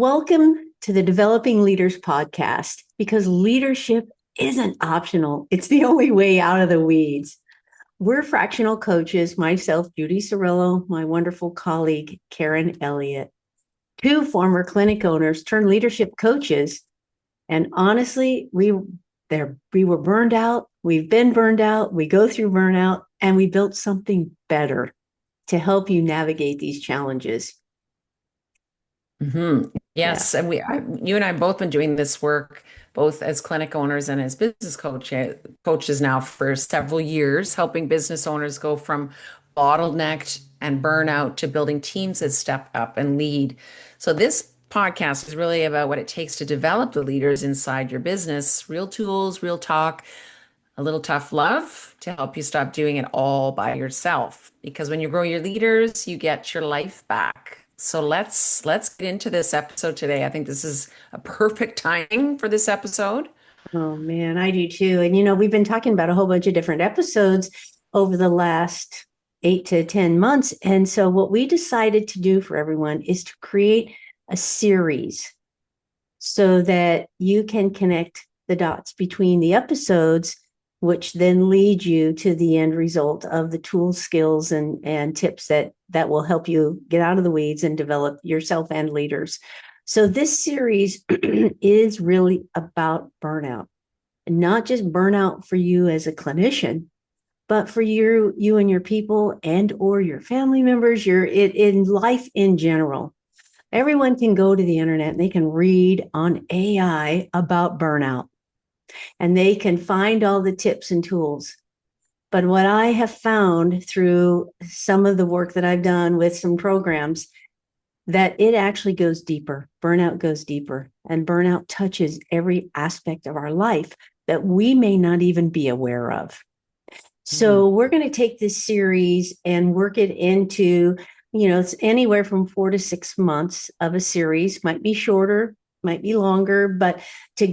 Welcome to the Developing Leaders podcast, because leadership isn't optional. It's the only way out of the weeds. We're fractional coaches, myself, Judy Cirullo, my wonderful colleague, Karen Elliott, two former clinic owners turned leadership coaches. And honestly, we were burned out. We've been burned out. We go through burnout, and we built something better to help you navigate these challenges. Yeah. Yes, and you and I have both been doing this work, both as clinic owners and as coaches now for several years, helping business owners go from bottlenecked and burnout to building teams that step up and lead. So this podcast is really about what it takes to develop the leaders inside your business, real tools, real talk, a little tough love to help you stop doing it all by yourself. Because when you grow your leaders, you get your life back. So let's get into this episode today. I think this is a perfect timing for this episode. Oh man, I do too. And we've been talking about a whole bunch of different episodes over the last 8 to 10 months. And so what we decided to do for everyone is to create a series so that you can connect the dots between the episodes, which then lead you to the end result of the tools, skills, and tips that will help you get out of the weeds and develop yourself and leaders. So this series is really about burnout, and not just burnout for you as a clinician, but for you and your people and or your family members, in life in general. Everyone can go to the internet and they can read on AI about burnout, and they can find all the tips and tools. But what I have found through some of the work that I've done with some programs, that it actually goes deeper. Burnout goes deeper, and burnout touches every aspect of our life that we may not even be aware of. So we're going to take this series and work it into, it's anywhere from 4 to 6 months of a series, might be shorter, might be longer, but to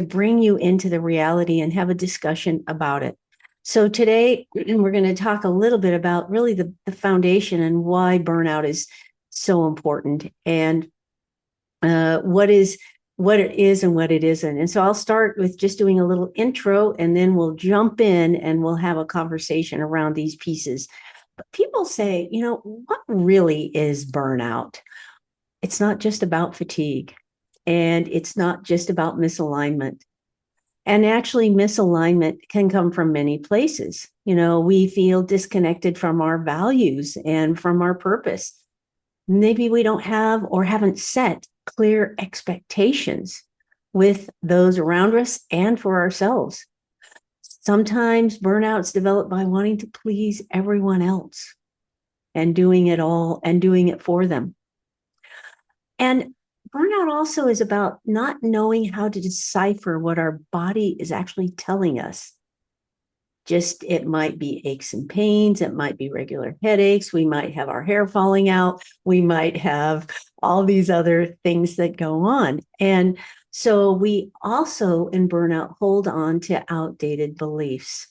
bring you into the reality and have a discussion about it. So today we're going to talk a little bit about really the foundation and why burnout is so important, and what it is and what it isn't. And so I'll start with just doing a little intro, and then we'll jump in and we'll have a conversation around these pieces. But people say, what really is burnout? It's not just about fatigue, and it's not just about misalignment. And actually, misalignment can come from many places. We feel disconnected from our values and from our purpose. Maybe we don't have or haven't set clear expectations with those around us and for ourselves. Sometimes burnout's developed by wanting to please everyone else and doing it all and doing it for them. And burnout also is about not knowing how to decipher what our body is actually telling us. It might be aches and pains. It might be regular headaches. We might have our hair falling out. We might have all these other things that go on. And so we also in burnout hold on to outdated beliefs.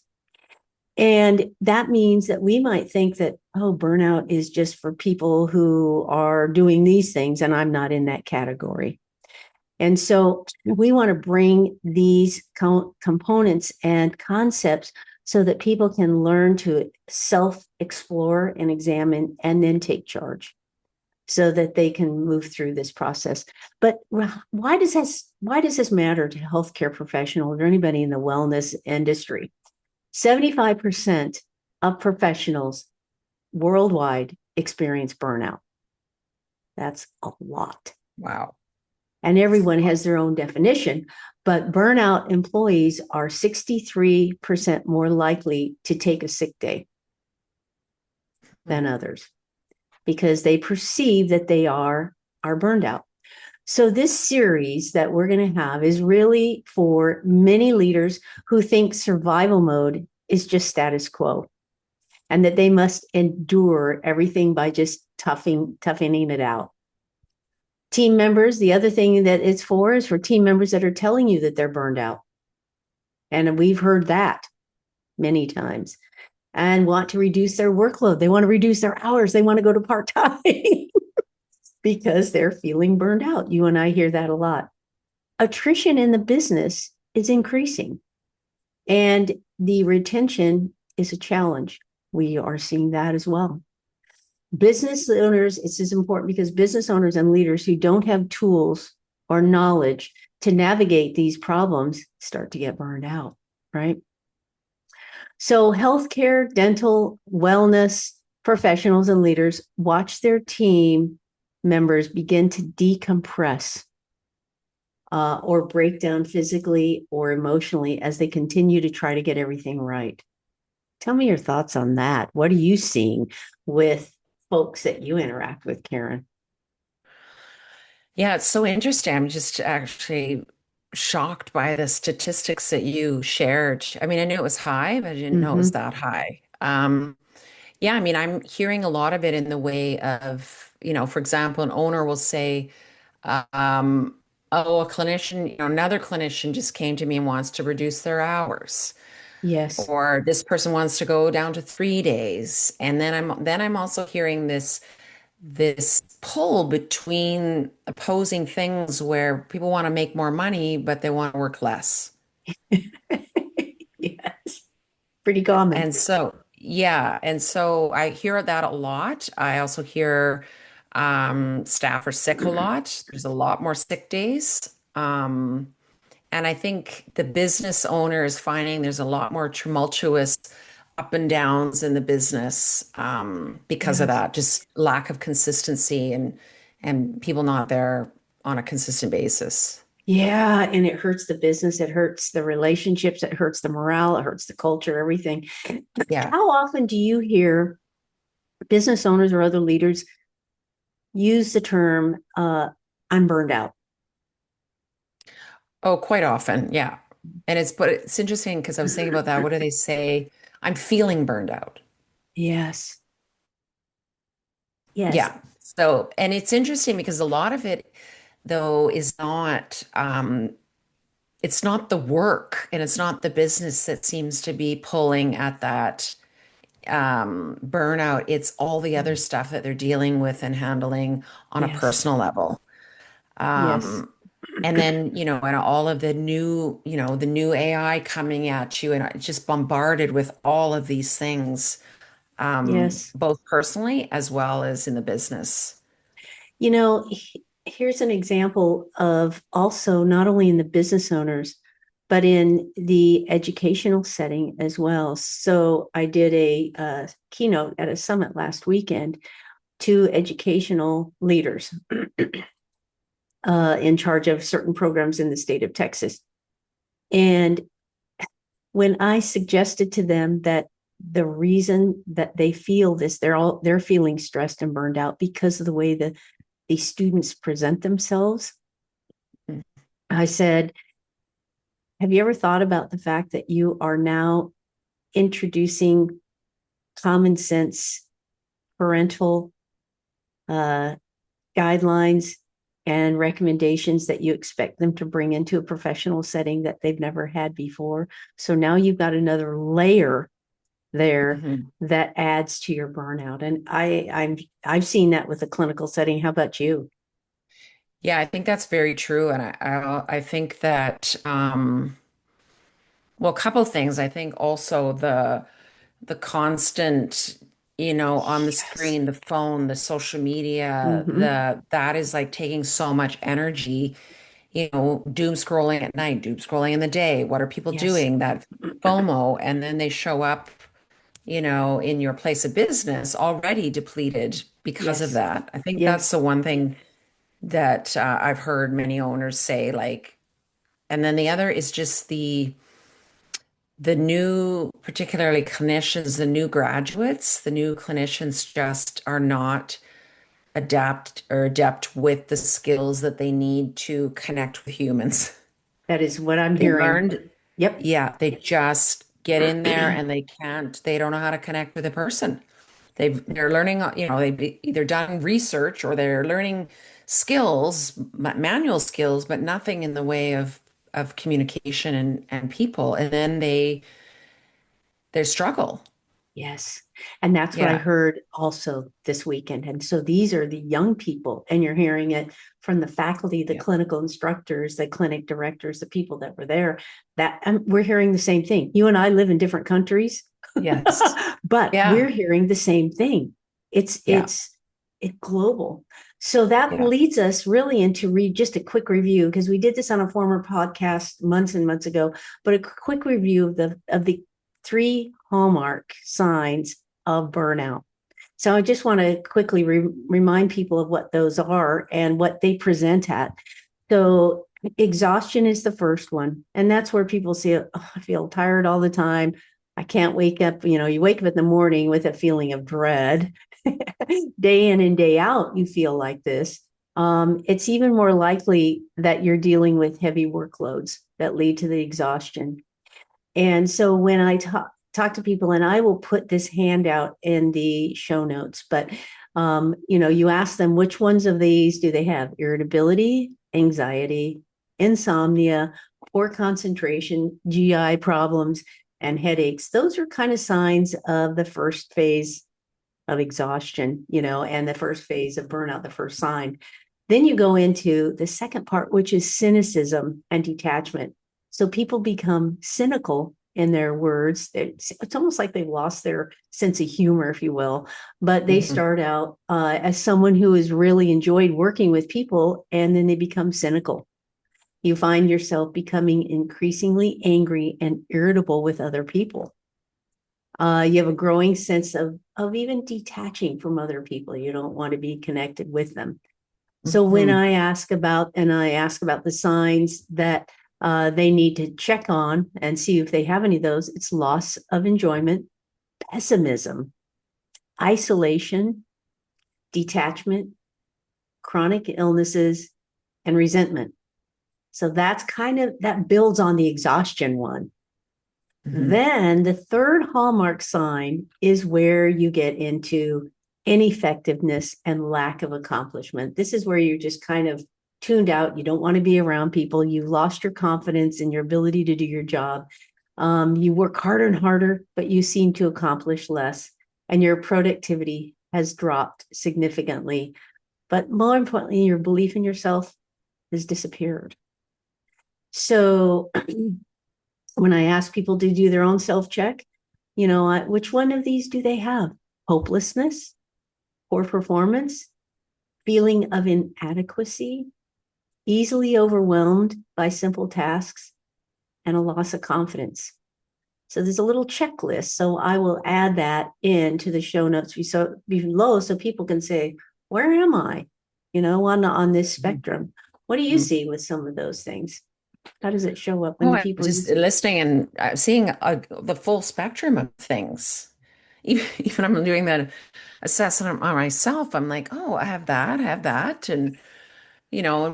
And that means that we might think that, burnout is just for people who are doing these things, and I'm not in that category. And so we want to bring these components and concepts so that people can learn to self-explore and examine and then take charge so that they can move through this process. But why does this matter to healthcare professionals or anybody in the wellness industry? 75% of professionals worldwide experience burnout. That's a lot. Wow. And everyone has their own definition, but burnout employees are 63% more likely to take a sick day than others because they perceive that they are burned out. So this series that we're going to have is really for many leaders who think survival mode is just status quo, and that they must endure everything by just toughening it out. Team members, the other thing that it's for is for team members that are telling you that they're burned out. And we've heard that many times, and want to reduce their workload. They want to reduce their hours. They want to go to part-time. because they're feeling burned out. You and I hear that a lot. Attrition in the business is increasing, and the retention is a challenge. We are seeing that as well. Business owners, this is important because business owners and leaders who don't have tools or knowledge to navigate these problems start to get burned out, right? So, healthcare, dental, wellness professionals and leaders watch their team members begin to decompress or break down physically or emotionally as they continue to try to get everything right. Tell me your thoughts on that. What are you seeing with folks that you interact with, Karen? Yeah, it's so interesting. I'm just actually shocked by the statistics that you shared. I mean, I knew it was high, but I didn't know it was Mm-hmm. that high. Yeah, I mean, I'm hearing a lot of it in the way of, for example, an owner will say, um, oh, a clinician, another clinician just came to me and wants to reduce their hours. Yes. Or this person wants to go down to 3 days. And then I'm also hearing this pull between opposing things where people want to make more money, but they want to work less. Yes. Pretty common. And so, yeah. And so I hear that a lot. I also hear staff are sick a lot. There's a lot more sick days. And I think the business owner is finding there's a lot more tumultuous up and downs in the business because of Yes. that, just lack of consistency and people not there on a consistent basis. Yeah. And it hurts the business, it hurts the relationships, it hurts the morale, it hurts the culture, everything. Yeah. How often do you hear business owners or other leaders use the term, I'm burned out? Oh, quite often. Yeah. But it's interesting because I was thinking about that. What do they say? I'm feeling burned out. Yes. Yes. Yeah. So, and it's interesting because a lot of it, though, is not, it's not the work and it's not the business that seems to be pulling at that burnout. It's all the other stuff that they're dealing with and handling on a Yes. personal level. Yes. Um, and then, and all of the new AI coming at you and it's just bombarded with all of these things, Yes. both personally as well as in the business. You know, here's an example of also not only in the business owners, but in the educational setting as well. So I did a keynote at a summit last weekend to educational leaders in charge of certain programs in the state of Texas. And when I suggested to them that the reason that they feel this, they're feeling stressed and burned out because of the way that the students present themselves. I said, have you ever thought about the fact that you are now introducing common sense parental uh, guidelines and recommendations that you expect them to bring into a professional setting that they've never had before? So now you've got another layer there Mhm. that adds to your burnout. And I've seen that with a clinical setting. How about you? Yeah, I think that's very true. And I think that, well, a couple of things. I think also the constant, on the Yes. screen, the phone, the social media, Mm-hmm. that is like taking so much energy, doom scrolling at night, doom scrolling in the day. What are people Yes. doing? That FOMO, and then they show up, in your place of business already depleted because of Yes. that. I think that's Yes. the one thing that I've heard many owners say, like, and then the other is just the new, particularly clinicians, the new graduates, the new clinicians just are not adept with the skills that they need to connect with humans. That is what I'm They hearing. learned, Yep. yeah, they just get in there and they don't know how to connect with a person. They're learning, they've either done research or they're learning skills, manual skills, but nothing in the way of communication and people. And then they struggle. Yes. And that's what I Yeah. heard also this weekend. And so these are the young people, and you're hearing it from the faculty, the Yeah. clinical instructors, the clinic directors, the people that were there, that we're hearing the same thing. You and I live in different countries, Yes. but we're Yeah. hearing the same thing. It's Yeah. it's it's global. So that Yeah. leads us really into read just a quick review, because we did this on a former podcast months and months ago, but a quick review of the three hallmark signs of burnout. So I just want to quickly remind people of what those are and what they present at. So exhaustion is the first one. And that's where people say, oh, I feel tired all the time. I can't wake up. You wake up in the morning with a feeling of dread. Day in and day out, you feel like this. It's even more likely that you're dealing with heavy workloads that lead to the exhaustion. And so when I talk to people, and I will put this handout in the show notes, but you ask them which ones of these do they have: irritability, anxiety, insomnia, poor concentration, GI problems, and headaches. Those are kind of signs of the first phase of exhaustion, and the first phase of burnout, the first sign. Then you go into the second part, which is cynicism and detachment. So people become cynical in their words. It's almost like they've lost their sense of humor, if you will. But they Mhm. start out as someone who has really enjoyed working with people, and then they become cynical. You find yourself becoming increasingly angry and irritable with other people. You have a growing sense of even detaching from other people. You don't want to be connected with them. So when Mhm. I ask about the signs that they need to check on and see if they have any of those, it's loss of enjoyment, pessimism, isolation, detachment, chronic illnesses, and resentment. So that builds on the exhaustion one. Mhm. Then the third hallmark sign is where you get into ineffectiveness and lack of accomplishment. This is where you're just kind of tuned out. You don't want to be around people. You lost your confidence in your ability to do your job. You work harder and harder, but you seem to accomplish less, and your productivity has dropped significantly. But more importantly, your belief in yourself has disappeared. So when I ask people to do their own self check, which one of these do they have? Hopelessness, poor performance, feeling of inadequacy, easily overwhelmed by simple tasks, and a loss of confidence. So there's a little checklist. So I will add that into the show notes below, so people can say, where am I? On this spectrum. What do you Mhm. see with some of those things? How does it show up in Oh, the I'm people you just see? listening and seeing the full spectrum of things. Even I'm doing that assessment on myself. I'm like, oh, I have that. And,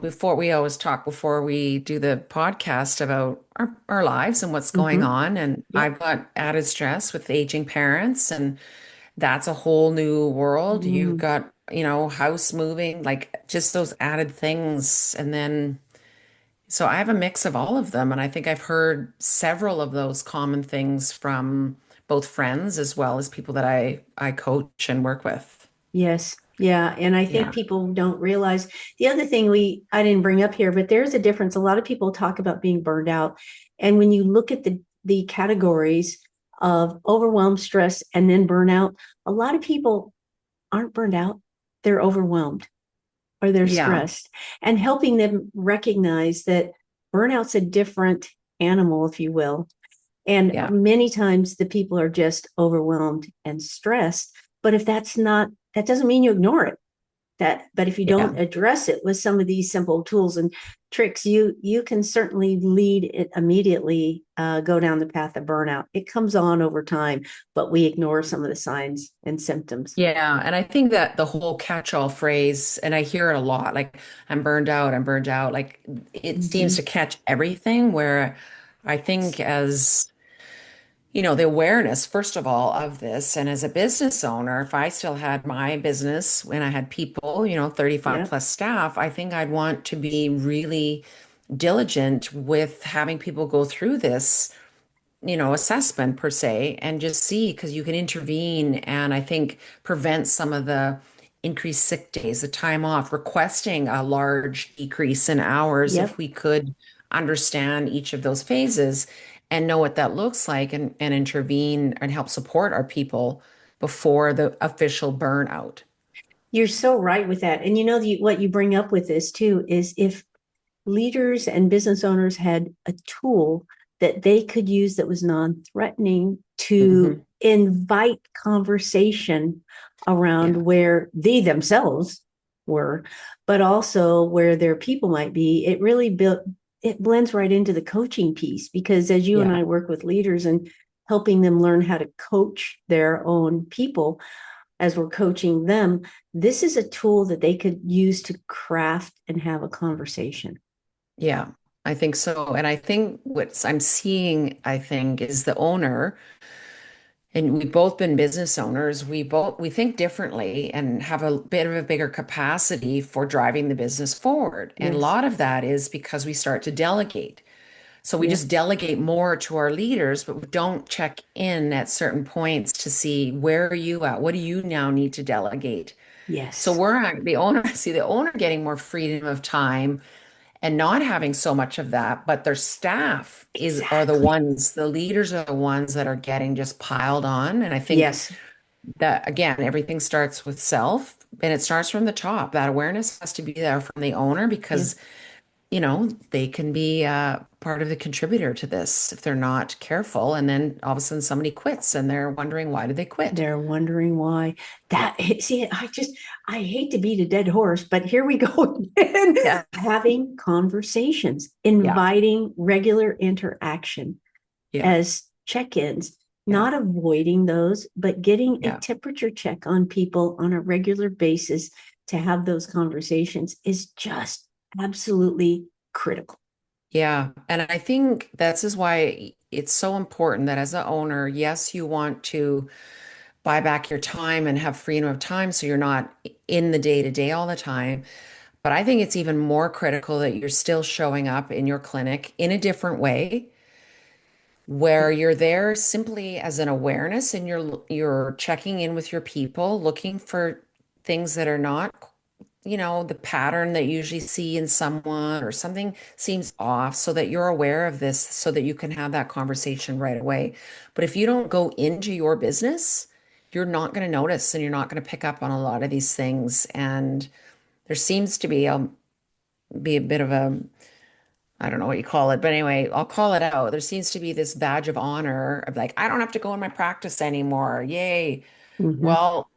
before we always talk before we do the podcast about our lives and what's going Mm-hmm. on. And Yep. I've got added stress with aging parents, and that's a whole new world. You've Mm. got, house moving, like just those added things. And then so I have a mix of all of them, and I think I've heard several of those common things from both friends as well as people that I coach and work with. Yes. Yeah. And I think Yeah. people don't realize the other thing I didn't bring up here, but there's a difference. A lot of people talk about being burned out. And when you look at the categories of overwhelm, stress, and then burnout, a lot of people aren't burned out. They're overwhelmed or they're Yeah. stressed, and helping them recognize that burnout's a different animal, if you will. And Yeah. many times the people are just overwhelmed and stressed. But if that's not, that doesn't mean you ignore it. But if you Yeah. don't address it with some of these simple tools and tricks, you can certainly lead it immediately, go down the path of burnout. It comes on over time, but we ignore some of the signs and symptoms. Yeah. And I think that the whole catch-all phrase, and I hear it a lot, like I'm burned out, like it seems Mm-hmm. to catch everything where I think as the awareness, first of all, of this. And as a business owner, if I still had my business when I had people, 35 Yeah. plus staff, I think I'd want to be really diligent with having people go through this assessment per se and just see because you can intervene and I think prevent some of the increased sick days, the time off, requesting a large decrease in hours if Yep. we could understand each of those phases and know what that looks like and intervene and help support our people before the official burnout. You're so right with that. And what you bring up with this too is if leaders and business owners had a tool that they could use that was non-threatening to Hmm. invite conversation around Yeah. where they themselves were, but also where their people might be, it blends right into the coaching piece because as you and Yeah. I work with leaders and helping them learn how to coach their own people as we're coaching them, this is a tool that they could use to craft and have a conversation. Yeah. I think so. And I think what I'm seeing, I think, is the owner. And we've both been business owners. We think differently and have a bit of a bigger capacity for driving the business forward. And a Yes. lot of that is because we start to delegate. So we Yep. just delegate more to our leaders, but we don't check in at certain points to see where are you at? What do you now need to delegate? So Yes. we're the owner, see the owner getting more freedom of time and not having so much of that, but their staff are the Exactly. ones, the leaders are the ones that are getting just piled on. And I think Yes. that again, everything starts with self and it starts from the top. That awareness has to be there from the owner Yep. because, they can be part of the contributor to this if they're not careful. And then all of a sudden somebody quits and they're wondering why did they quit? They're wondering why Yeah. that, see, I hate to beat a dead horse, but here we go again. Yeah. Having conversations, Yeah. inviting regular interaction Yeah. as check-ins, Yeah. not avoiding those, but getting a Yeah. temperature check on people on a regular basis to have those conversations is just absolutely critical. Yeah. And I think this is why it's so important that as an owner, yes, you want to buy back your time and have freedom of time so you're not in the day to day all the time. But I think it's even more critical that you're still showing up in your clinic in a different way where you're there simply as an awareness and you're checking in with your people, looking for things that are not, the pattern that you usually see in someone or something seems off so that you're aware of this so that you can have that conversation right away. But if you don't go into your business, you're not going to notice and you're not going to pick up on a lot of these things. And there seems to be a bit of a, I don't know what you call it, but anyway, I'll call it out. There seems to be this badge of honor of like, I don't have to go in my practice anymore. Yay. Mhm. Well,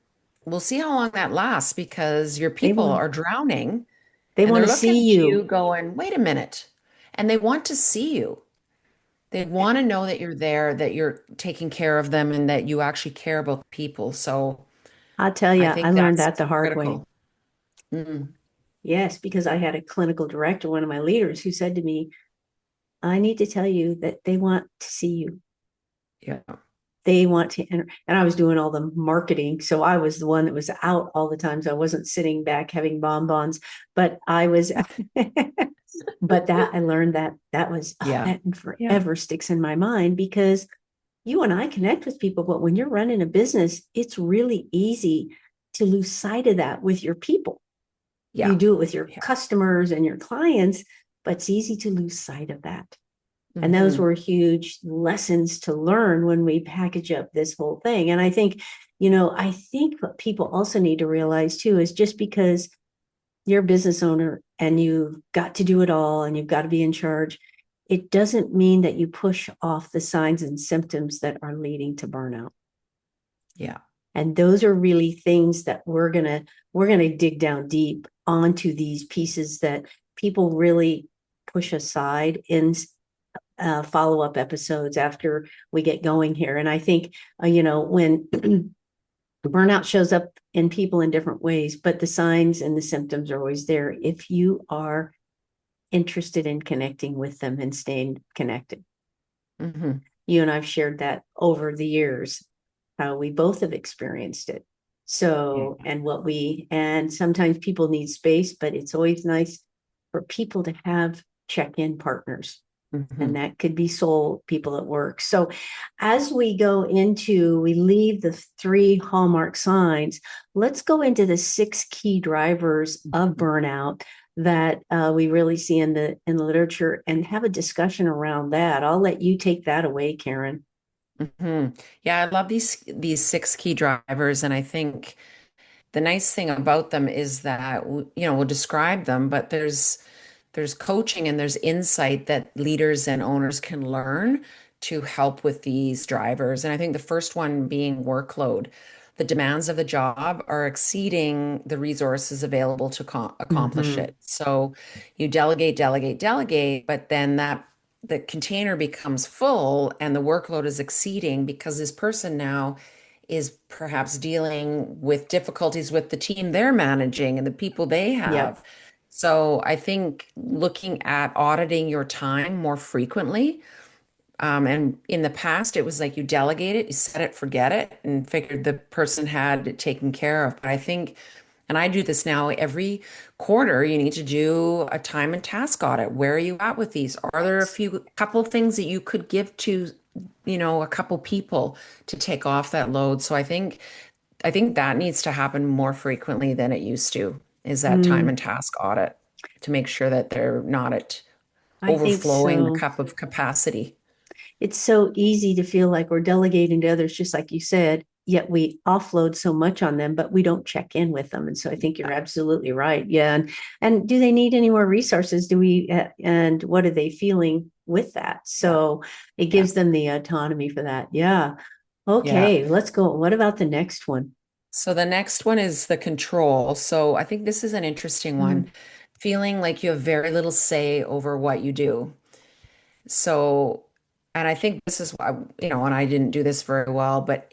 we'll see how long that lasts because your They people want are drowning they and want they're to looking see at you you. going, wait a minute. And they want to see you. They want to know that you're there, that you're taking care of them, and that you actually care about people. So I'll tell you, I I think learned that's that the hard way. critical. Mm, Yes, because I had a clinical director, one of my leaders, who said to me, I need to tell you that they want to see you. yeah. They want to enter. And I was doing all the marketing. So I was the one that was out all the time. So I wasn't sitting back having bonbons, but I was, but that I learned that was, Yeah. that Yeah. forever sticks in my mind because you and I connect with people, but when you're running a business, it's really easy to lose sight of that with your people. You Yeah. do it with your Yeah. customers and your clients, but it's easy to lose sight of that. And those Hmm. were huge lessons to learn when we package up this whole thing. And I think what people also need to realize too is just because you're a business owner and you've got to do it all and you've got to be in charge, it doesn't mean that you push off the signs and symptoms that are leading to burnout. Yeah. And those are really things that we're gonna dig down deep onto these pieces that people really push aside in follow-up episodes after we get going here. And I think when burnout shows up in people in different ways, but the signs and the symptoms are always there if you are interested in connecting with them and staying connected. Hmm. You and I've shared that over the years, how we both have experienced it. Yeah. So, and sometimes people need space, but it's always nice for people to have check in partners. And Hmm. that could be soul people at work. So as we leave the three hallmark signs, let's go into the six key drivers of burnout that we really see in the literature and have a discussion around that. I'll let you take that away, Karen. Hmm. Yeah, I love these six key drivers, and I think the nice thing about them is that we'll describe them, but there's coaching and there's insight that leaders and owners can learn to help with these drivers. And I think the first one being workload. The demands of the job are exceeding the resources available to accomplish Mm-hmm. it. So you delegate, delegate, delegate, but then the container becomes full and the workload is exceeding because this person now is perhaps dealing with difficulties with the team they're managing and the people they Yep. have. So I think looking at auditing your time more frequently. And in the past, it was like you delegate it, you set it, forget it, and figured the person had it taken care of. But I think, and I do this now every quarter, you need to do a time and task audit. Where are you at with these? Are there a couple of things that you could give to, a couple people to take off that load? So I think that needs to happen more frequently than it used to, is that time Mm, and task audit to make sure that they're not at I think overflowing the so. cup of capacity. It's so easy to feel like we're delegating to others, just like you said, yet we offload so much on them, but we don't check in with them. And so I think you're absolutely right. Yeah. And do they need any more resources? And what are they feeling with that? Yeah. So it Yeah. gives them the autonomy for that. Yeah. Yeah. Okay. Let's go. What about the next one? So the next one is the control. So I think this is an interesting one. Mm, Feeling like you have very little say over what you do. So, and I think this is why, and I didn't do this very well, but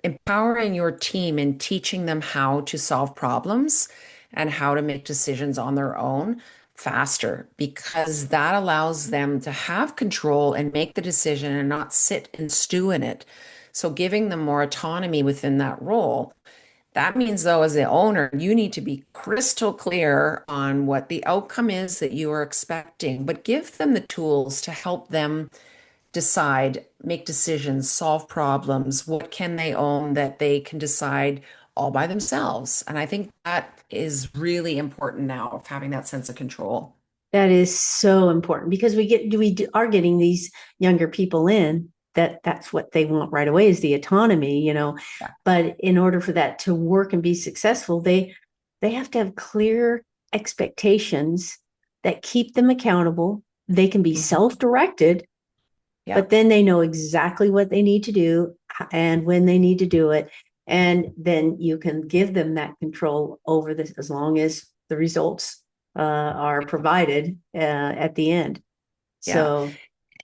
empowering your team and teaching them how to solve problems and how to make decisions on their own faster, because that allows them to have control and make the decision and not sit and stew in it. So, giving them more autonomy within that role. That means, though, as the owner, you need to be crystal clear on what the outcome is that you are expecting, but give them the tools to help them decide, make decisions, solve problems. What can they own that they can decide all by themselves? And I think that is really important now of having that sense of control. that is so important because are getting these younger people in that's what they want right away is the autonomy. Yeah. But in order for that to work and be successful, they have to have clear expectations that keep them accountable. They can be Mhm. self-directed, Yeah. but then they know exactly what they need to do and when they need to do it. And then you can give them that control over this as long as the results are provided at the end. Yeah. So,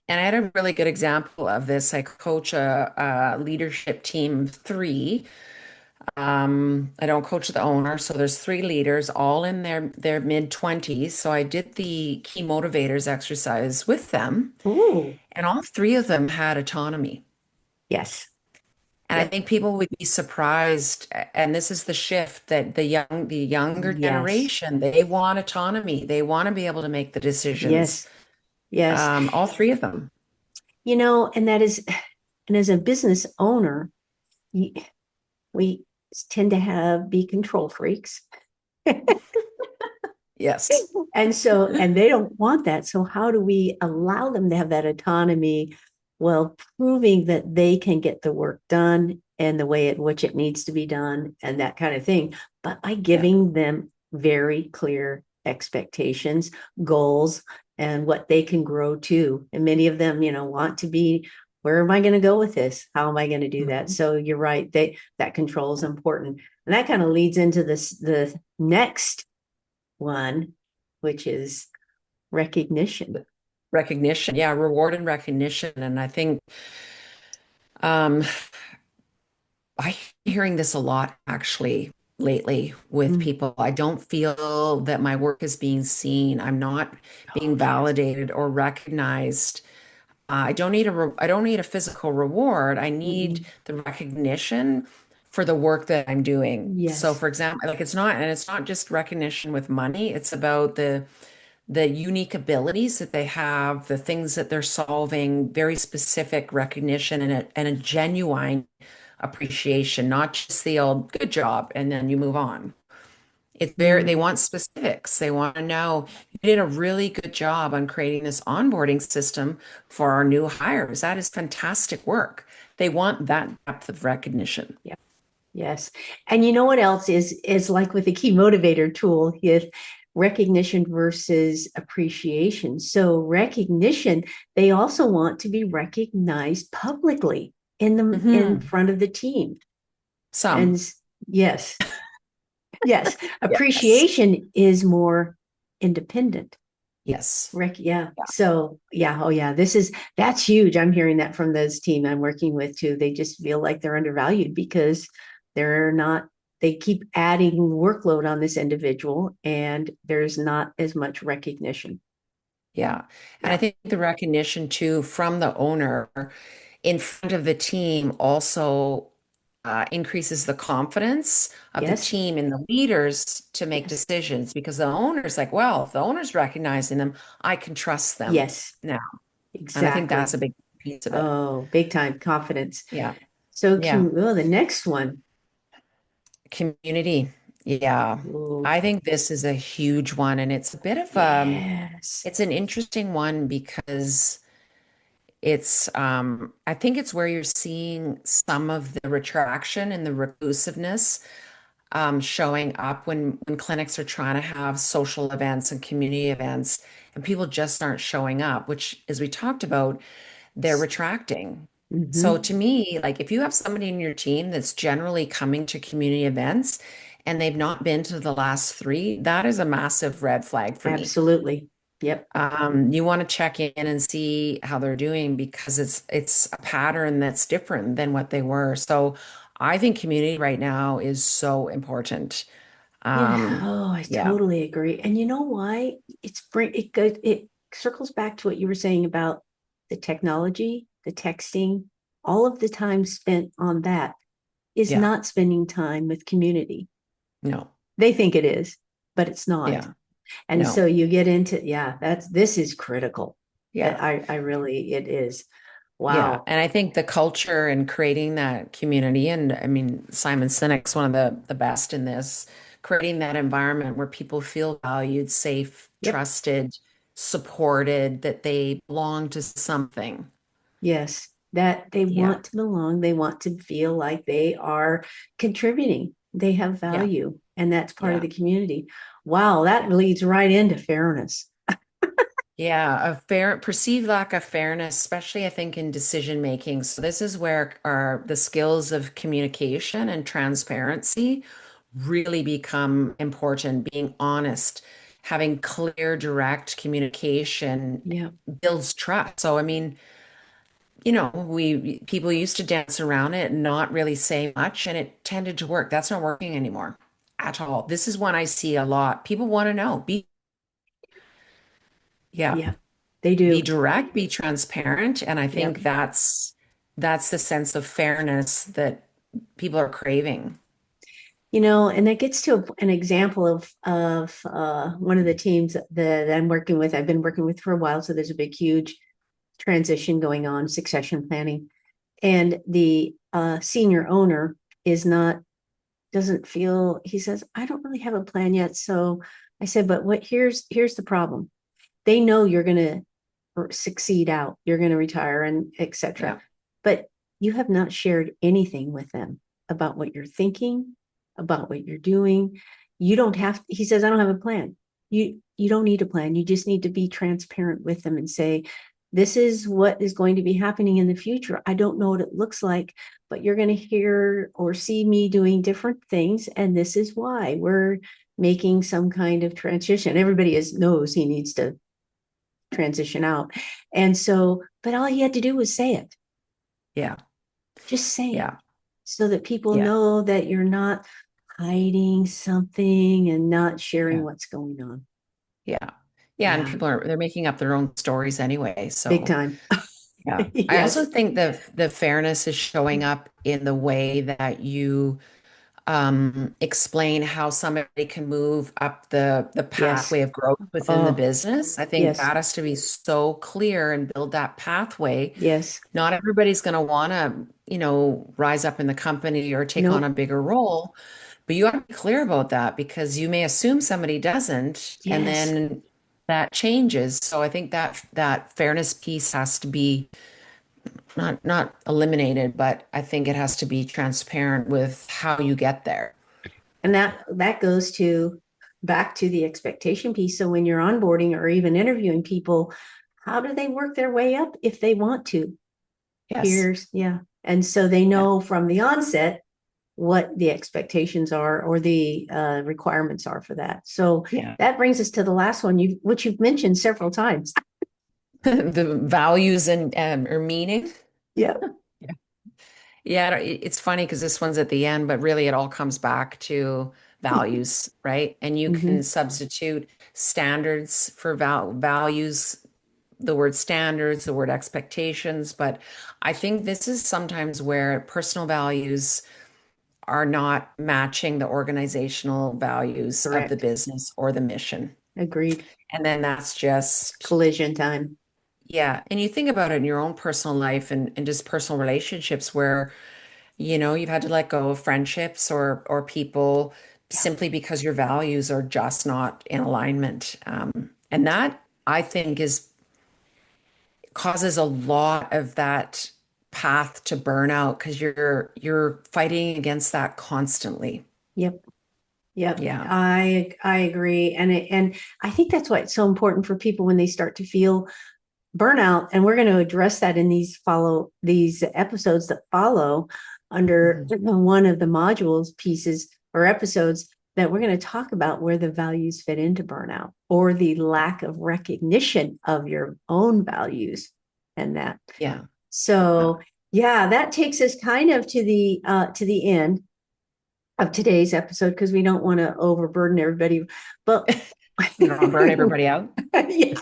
And I had a really good example of this. I coach a leadership team of three. I don't coach the owner, so there's three leaders, all in their mid 20s. So I did the key motivators exercise with them, ooh, and all three of them had autonomy. yes, And I yep, think people would be surprised, and this is the shift that the younger yes, generation, they want autonomy. They want to be able to make the decisions. yes, yes. All three of them. And and as a business owner, we tend to be control freaks. Yes. And they don't want that. So how do we allow them to have that autonomy while proving that they can get the work done and the way at which it needs to be done and that kind of thing, but by Yeah. giving them very clear expectations, goals, and what they can grow to. And many of them, want to be, where am I going to go with this? How am I going to do that? Mhm. So you're right, that control is important. And that kind of leads into the next one, which is recognition. Recognition. Yeah, reward and recognition. And I think um, I'm hearing this a lot actually lately with Mm. people. I don't feel that my work is being seen. I'm not Oh, being yes. validated or recognized. I don't need a physical reward. I need Mm-mm. the recognition for the work that I'm doing. So Yes. for example, like it's not just recognition with money. It's about the unique abilities that they have, the things that they're solving, very specific recognition and a genuine appreciation, not just the old good job and then you move on. They Mm, want specifics. They want to know you did a really good job on creating this onboarding system for our new hires. That is fantastic work. They want that depth of recognition. yeah. Yes. And you know what else is like with the key motivator tool is recognition versus appreciation. So recognition, they also want to be recognized publicly in Hmm. front of the team. And Some. yes, yes, Yes. appreciation is more independent. Yes. Yeah. Yeah. So yeah, oh yeah, that's huge. I'm hearing that from those team I'm working with too. They just feel like they're undervalued because they're not, they keep adding workload on this individual and there's not as much recognition. Yeah. And I Yeah. think the recognition too from the owner in front of the team also increases the confidence of the Yes. team and the leaders to make Yes. decisions because the owner's like, well, if the owner's recognizing them, I can trust them Yes. now. And I think that's Exactly. a big piece of it. Oh, big time confidence. Yeah. So Yeah. the next one. Community. Yeah. Ooh, I think this is a huge one and it's a bit of yes. it's an interesting one because I think it's where you're seeing some of the retraction and the reclusiveness showing up when clinics are trying to have social events and community events, and people just aren't showing up, which, as we talked about, they're retracting. So Mm-hmm. to me, like if you have somebody in your team that's generally coming to community events and they've not been to the last three, that is a massive red flag for me. Absolutely. Yep. You want to check in and see how they're doing because it's a pattern that's different than what they were. So I think community right now is so important. Oh, I Yeah, totally agree. And you know why? It circles back to what you were saying about the technology, the texting, all of the time spent on that is yeah, not spending time with community. no, They think it is, but it's not. yeah, And so no, you get into, yeah, this is critical. yeah, I really, it is. yeah. Wow. And I think the culture and creating that community, and I mean, Simon Sinek's one of the best in this, creating that environment where people feel valued, safe, Yep. trusted, supported, that they belong to something. Yes, that they Yeah, want to belong. They want to feel like they are contributing. They have yeah, value, and that's part of yeah. the community. Wow, that Yeah. leads right into fairness. Yeah, a fair perceived lack of fairness, especially I think in decision making. So this is where our the skills of communication and transparency really become important. Being honest, having clear, direct communication Yeah, builds trust. So I mean, you know, we people used to dance around it and not really say much, and it tended to work. That's not working anymore at all. This is one I see a lot. People want to know. Yeah. yeah, they Be do. direct, be transparent, and I Yep. think that's the sense of fairness that people are craving. And that gets to an example of one of the teams that I'm working with. I've been working with for a while, so there's a big, huge transition going on, succession planning, and the senior owner is not doesn't feel he says I don't really have a plan yet. So I said, but here's the problem. They know you're going to succeed out, you're going to retire and etc., Yeah. but you have not shared anything with them about what you're thinking, about what you're doing. You don't have, he says, I don't have a plan. You don't need a plan. You just need to be transparent with them and say, this is what is going to be happening in the future. I don't know what it looks like, but you're going to hear or see me doing different things. And this is why we're making some kind of transition. Everybody knows he needs to transition out. And so, but all he had to do was say it, Yeah. just say it Yeah. so that people Yeah. know that you're not hiding something and not sharing Yeah. what's going on. Yeah. Yeah. And Yeah, people are they're making up their own stories anyway. big So time. yeah. I also Yes. think the fairness is showing up in the way that you explain how somebody can move up the Yes. pathway of growth within the Oh, business. I think yes. that has to be so clear and build that pathway. Yes. Not everybody's going to want to, rise up in the company or take on a Nope. bigger role, but you have to be clear about that because you may assume somebody doesn't, and Yes. then that changes. So I think that fairness piece has to be not eliminated, but I think it has to be transparent with how you get there. And that goes to back to the expectation piece. So when you're onboarding or even interviewing people, how do they work their way up if they want to? Yes. Here's, yeah. And so they Yeah. know from the onset what the expectations are or the requirements are for that. So Yeah. that brings us to the last one, which you've mentioned several times. The values and or meaning. Yeah. Yeah. Yeah, it's funny because this one's at the end, but really it all comes back to values, right? And you can Mm-hmm. substitute standards for values, the word standards, the word expectations, but I think this is sometimes where personal values are not matching the organizational values of the Correct. business or the mission. Agreed. And then that's just, Collision time. yeah. And you think about it in your own personal life and just personal relationships where, you've had to let go of friendships or people Yeah. simply because your values are just not in alignment. And that I think is causes a lot of that path to burnout because you're fighting against that constantly. Yep. Yep. Yeah. I agree. And I think that's why it's so important for people when they start to feel burnout. And we're going to address that in these episodes that follow under Mhm. one of the modules pieces or episodes that we're going to talk about where the values fit into burnout or the lack of recognition of your own values and that. Yeah. Yeah. So yeah, that takes us kind of to the end of today's episode because we don't want to overburden everybody. But You don't burn everybody out yeah,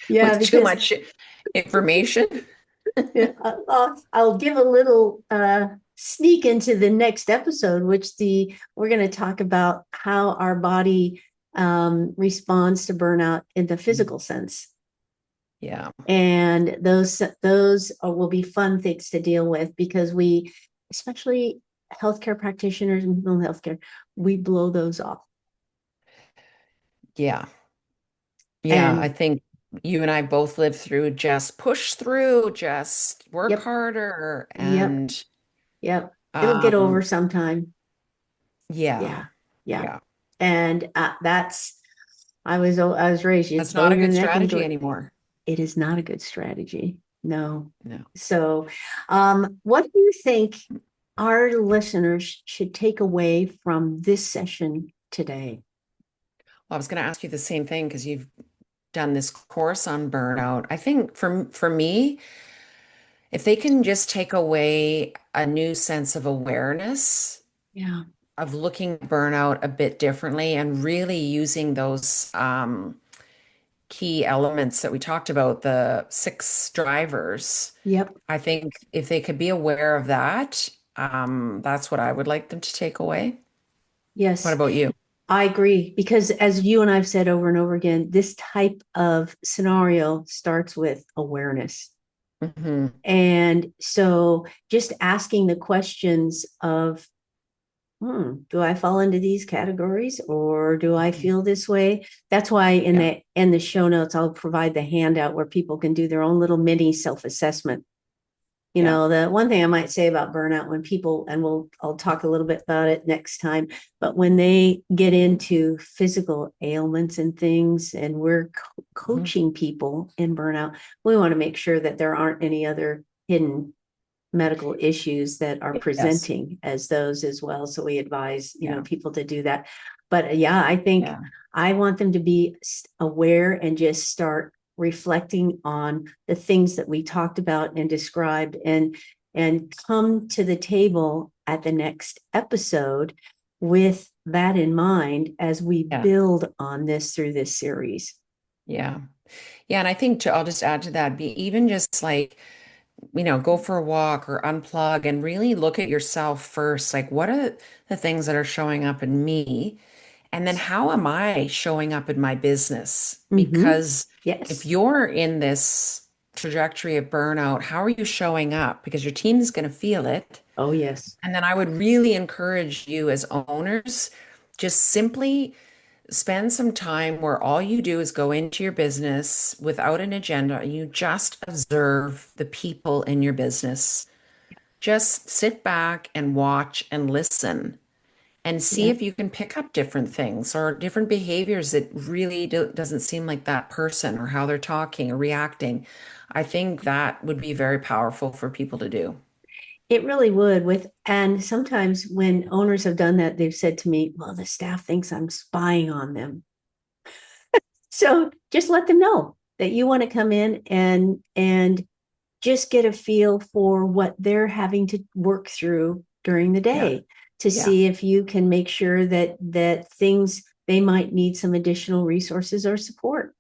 yeah, with too because much information. yeah, I'll give a little sneak into the next episode, which we're going to talk about how our body responds to burnout in the physical sense, Yeah. and those will be fun things to deal with because we, especially healthcare practitioners and mental healthcare, we blow those off. Yeah. Yeah. I And think you and I both lived through just push through, just work yep, harder. yep, And yep, it'll get over um, sometime. yeah. Yeah, yeah, Yeah. and that's I was raised just That's not bone a in good the neck and strategy enjoy. anymore. It is not a good strategy. No. No. So, what do you think our listeners should take away from this session today? Well, I was going to ask you the same thing because you've done this course on burnout. I think for me, if they can just take away a new sense of awareness Yeah. of looking at burnout a bit differently and really using those key elements that we talked about, the six drivers, Yep. I think if they could be aware of that, that's what I would like them to take away. What Yes, about you? I agree. Because as you and I've said over and over again, this type of scenario starts with awareness. Hmm. And so just asking the questions of, do I fall into these categories or do I feel this way? That's why Yeah. in the show notes, I'll provide the handout where people can do their own little mini self-assessment. Yeah. The one thing I might say about burnout when people, and I'll talk a little bit about it next time, but when they get into physical ailments and things, and we're Mhm. coaching people in burnout, we want to make sure that there aren't any other hidden medical issues that are Yes. presenting as those as well. So we advise, Yeah. people to do that. But yeah, I think Yeah. I want them to be aware and just start reflecting on the things that we talked about and described and come to the table at the next episode with that in mind as we Yeah. build on this through this series. Yeah. Yeah. And I think I'll just add to that, be even just like go for a walk or unplug and really look at yourself first. Like, what are the things that are showing up in me? And then how am I showing up in my business? Mm-hmm. Because if Yes. you're in this trajectory of burnout, how are you showing up? Because your team is going to feel it. Oh, yes. And then I would really encourage you as owners, just simply spend some time where all you do is go into your business without an agenda. You just observe the people in your business. Just sit back and watch and listen and see Yeah. if you can pick up different things or different behaviors that really doesn't seem like that person or how they're talking or reacting. I think that would be very powerful for people to do. It really would and sometimes when owners have done that, they've said to me, well, the staff thinks I'm spying on them. So just let them know that you want to come in and just get a feel for what they're having to work through during the Yeah. day to Yeah. see if you can make sure that things they might need some additional resources or support.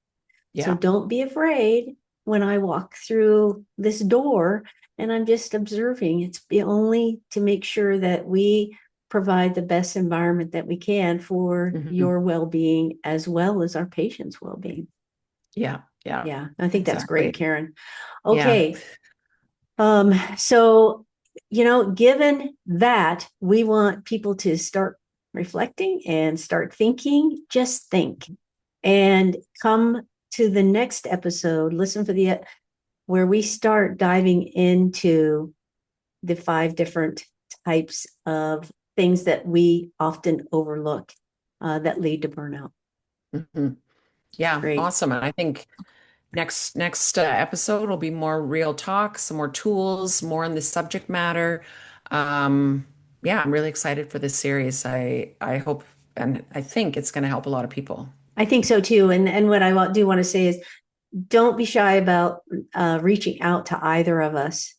So Yeah. don't be afraid when I walk through this door and I'm just observing. It's only to make sure that we provide the best environment that we can for Mhm. your well-being as well as our patients' well-being. Yeah. Yeah. Yeah, I think that's great, Exactly. Karen. Yeah. Okay. So, given that we want people to start reflecting and start thinking, just think and come to the next episode. Listen for where we start diving into the 5 different types of things that we often overlook that lead to burnout. Mhm. Yeah. Great. Awesome. And I think next episode will be more real talk, some more tools, more on the subject matter. Um, yeah, I'm really excited for this series. I hope and I think it's going to help a lot of people. I think so too. And what I do want to say is don't be shy about reaching out to either of us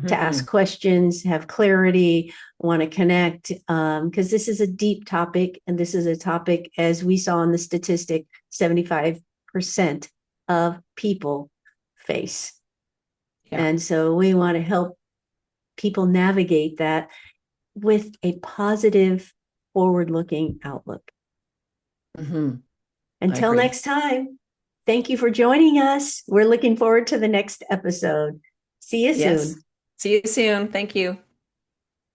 to ask Mhm. questions, have clarity, want to connect, because this is a deep topic. And this is a topic, as we saw in the statistic, 75% of people face. Yeah. And so we want to help people navigate that with a positive, forward looking outlook. Hmm. I Until agree. next time, thank you for joining us. We're looking forward to the next episode. See you Yes. soon. See you soon. Thank you.